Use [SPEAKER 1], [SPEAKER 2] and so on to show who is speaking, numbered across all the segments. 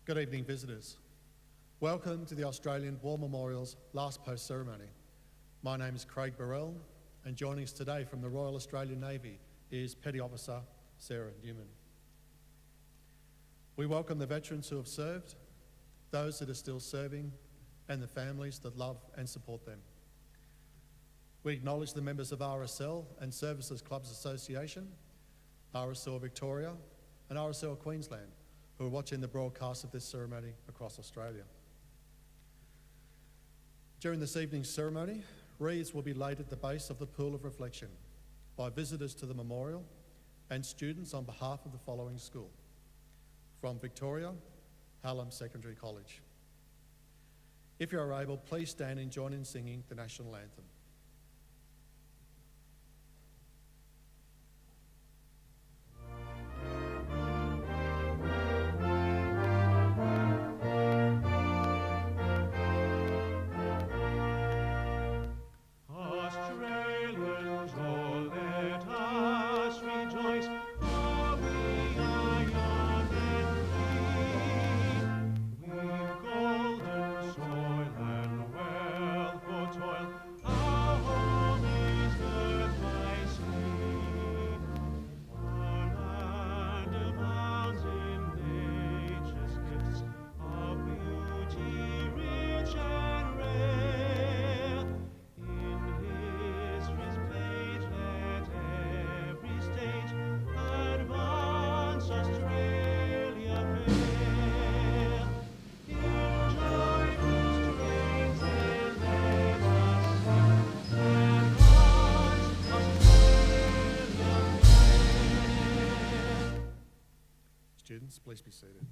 [SPEAKER 1] Good evening, visitors. Welcome to the Australian War Memorial's last post ceremony. My name is Craig Burrell, and joining us today from the Royal Australian Navy is Petty Officer Sarah Newman. We welcome the veterans who have served, those that are still serving, and the families that love and support them. We acknowledge the members of RSL and Services Clubs Association, RSL Victoria, and RSL Queensland, who are watching the broadcast of this ceremony across Australia. During this evening's ceremony, wreaths will be laid at the base of the Pool of Reflection by visitors to the memorial and students on behalf of the following school. From Victoria, Hallam Secondary College. If you are able, please stand and join in singing the National Anthem. Students, please be seated.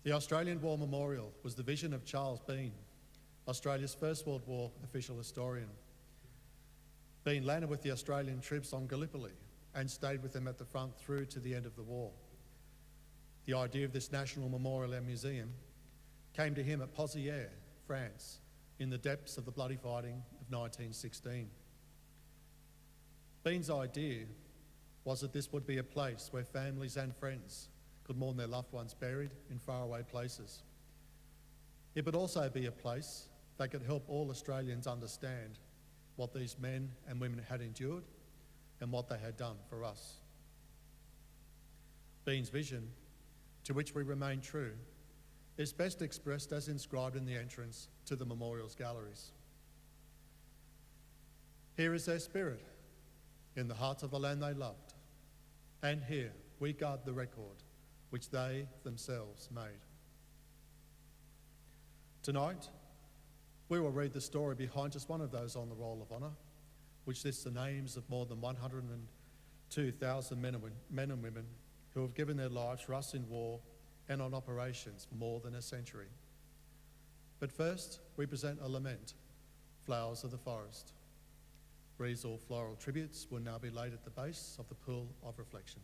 [SPEAKER 1] The Australian War Memorial was the vision of Charles Bean, Australia's First World War official historian. Bean landed with the Australian troops on Gallipoli and stayed with them at the front through to the end of the war. The idea of this national memorial and museum came to him at Pozières, France, in the depths of the bloody fighting of 1916. Bean's idea was that this would be a place where families and friends could mourn their loved ones buried in faraway places. It would also be a place that could help all Australians understand what these men and women had endured and what they had done for us. Bean's vision, to which we remain true, is best expressed as inscribed in the entrance to the memorial's galleries. Here is their spirit, in the hearts of the land they loved, and here we guard the record which they themselves made. Tonight, we will read the story behind just one of those on the Roll of Honour, which lists the names of more than 102,000 men and women who have given their lives for us in war and on operations for more than a century. But first, we present a lament, Flowers of the Forest. Wreaths or floral tributes will now be laid at the base of the Pool of Reflection.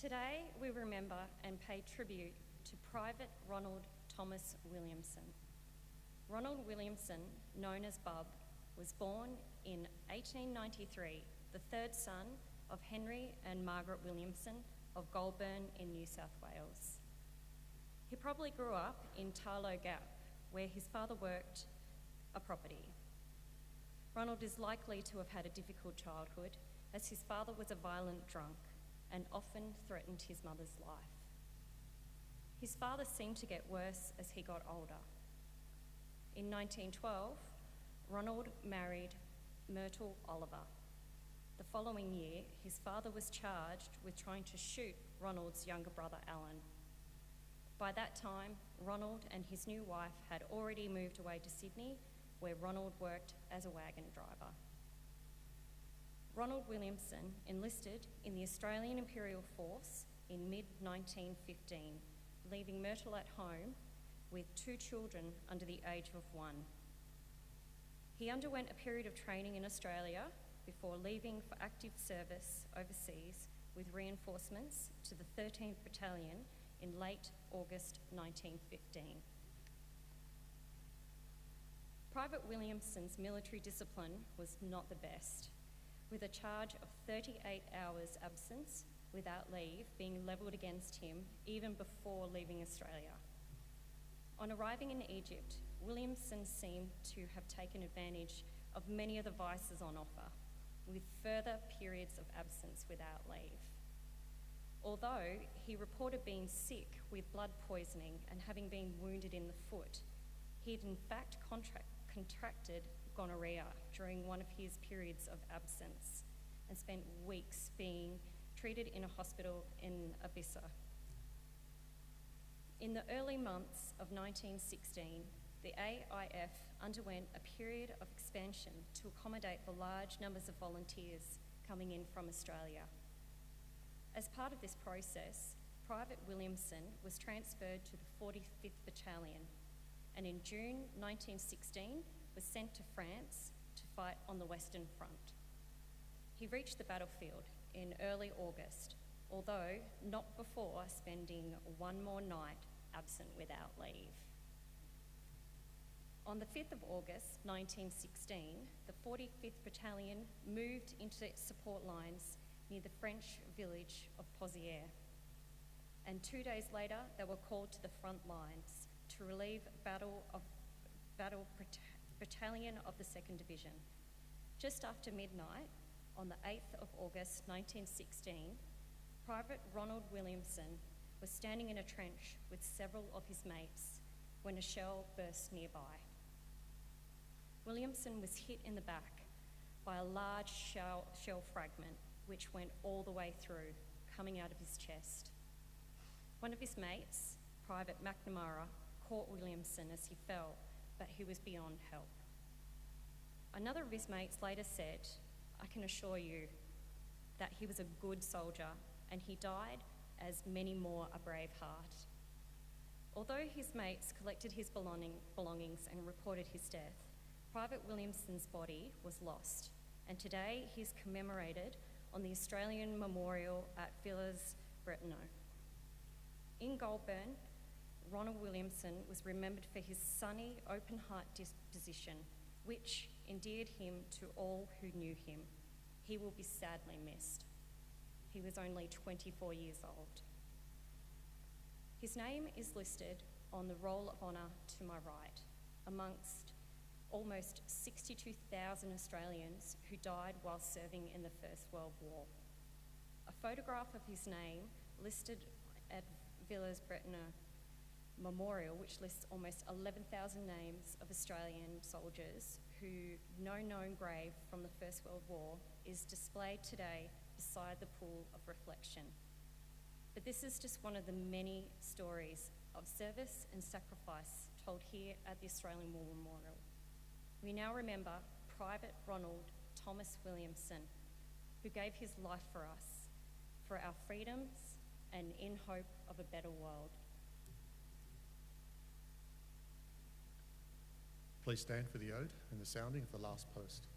[SPEAKER 2] Today, we remember and pay tribute to Private Ronald Thomas Williamson. Ronald Williamson, known as Bub, was born in 1893, the third son of Henry and Margaret Williamson of Goulburn in New South Wales. He probably grew up in Tarlow Gap, where his father worked a property. Ronald is likely to have had a difficult childhood, as his father was a violent drunk and often threatened his mother's life. His father seemed to get worse as he got older. In 1912, Ronald married Myrtle Oliver. The following year, his father was charged with trying to shoot Ronald's younger brother, Alan. By that time, Ronald and his new wife had already moved away to Sydney, where Ronald worked as a wagon driver. Ronald Williamson enlisted in the Australian Imperial Force in mid-1915, leaving Myrtle at home with 2 children under the age of 1. He underwent a period of training in Australia before leaving for active service overseas with reinforcements to the 13th Battalion in late August 1915. Private Williamson's military discipline was not the best, with a charge of 38 hours absence without leave being levelled against him even before leaving Australia. On arriving in Egypt, Williamson seemed to have taken advantage of many of the vices on offer, with further periods of absence without leave. Although he reported being sick with blood poisoning and having been wounded in the foot, he had in fact contracted gonorrhea during one of his periods of absence and spent weeks being treated in a hospital in Ibiza. In the early months of 1916, the AIF underwent a period of expansion to accommodate the large numbers of volunteers coming in from Australia. As part of this process, Private Williamson was transferred to the 45th Battalion, and in June 1916 was sent to France to fight on the Western Front. He reached the battlefield in early August, although not before spending one more night absent without leave. On the 5th of August 1916, the 45th Battalion moved into support lines near the French village of Pozières, and 2 days later they were called to the front lines to relieve Battle Battalion of the 2nd Division. Just after midnight, on the 8th of August 1916, Private Ronald Williamson was standing in a trench with several of his mates when a shell burst nearby. Williamson was hit in the back by a large shell fragment which went all the way through, coming out of his chest. One of his mates, Private McNamara, caught Williamson as he fell, but he was beyond help. Another of his mates later said, "I can assure you that he was a good soldier and he died as many more a brave heart." Although his mates collected his belongings and reported his death, Private Williamson's body was lost, and today he is commemorated on the Australian Memorial at Villers-Bretonneux. In Goulburn, Ronald Williamson was remembered for his sunny, open-heart disposition, which endeared him to all who knew him. He will be sadly missed. He was only 24 years old. His name is listed on the Roll of Honour to my right, amongst almost 62,000 Australians who died while serving in the First World War. A photograph of his name listed at Villers-Bretonneux Memorial, which lists almost 11,000 names of Australian soldiers who no known grave from the First World War, is displayed today beside the pool of reflection. But this is just one of the many stories of service and sacrifice told here at the Australian War Memorial. We now remember Private Ronald Thomas Williamson, who gave his life for us, for our freedoms and in hope of a better world.
[SPEAKER 1] Please stand for the ode and the sounding of the last post.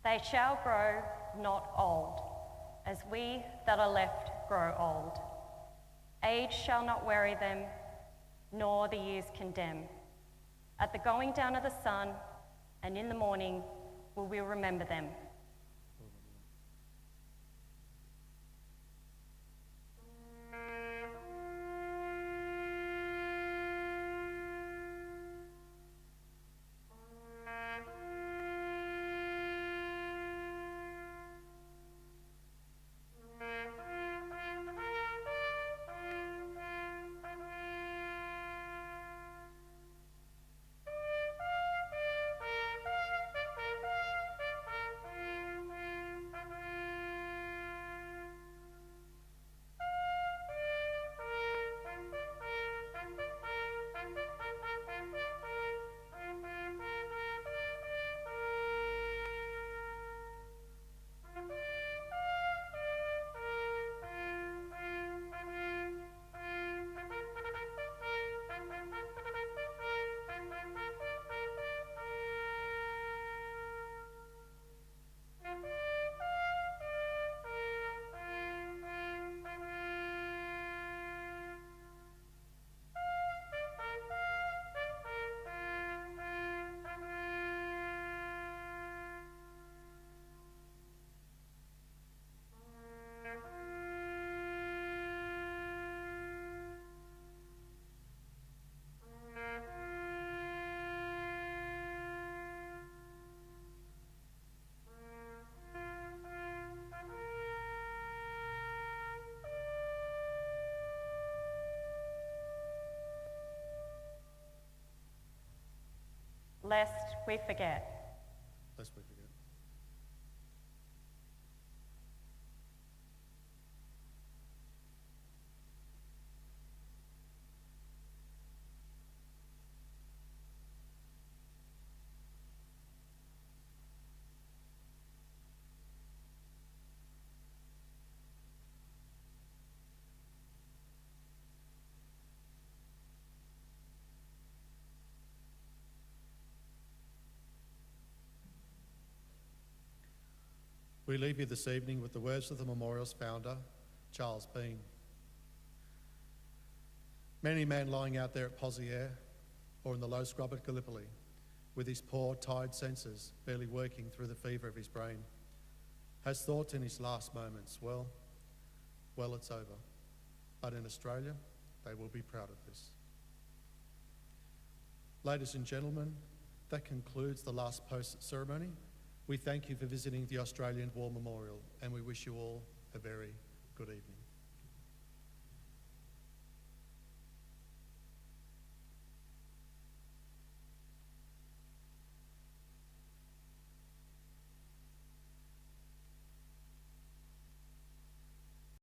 [SPEAKER 2] They shall grow not old, as we that are left grow old. Age shall not weary them, nor the years condemn. At the going down of the sun, and in the morning will we remember them. Lest we forget.
[SPEAKER 1] Lest we forget. We leave you this evening with the words of the memorial's founder, Charles Bean. Many a man lying out there at Poziere or in the low scrub at Gallipoli, with his poor, tired senses barely working through the fever of his brain, has thought in his last moments, well, it's over. But in Australia, they will be proud of this. Ladies and gentlemen, that concludes the last post ceremony. We thank you for visiting the Australian War Memorial, and we wish you all a very good evening.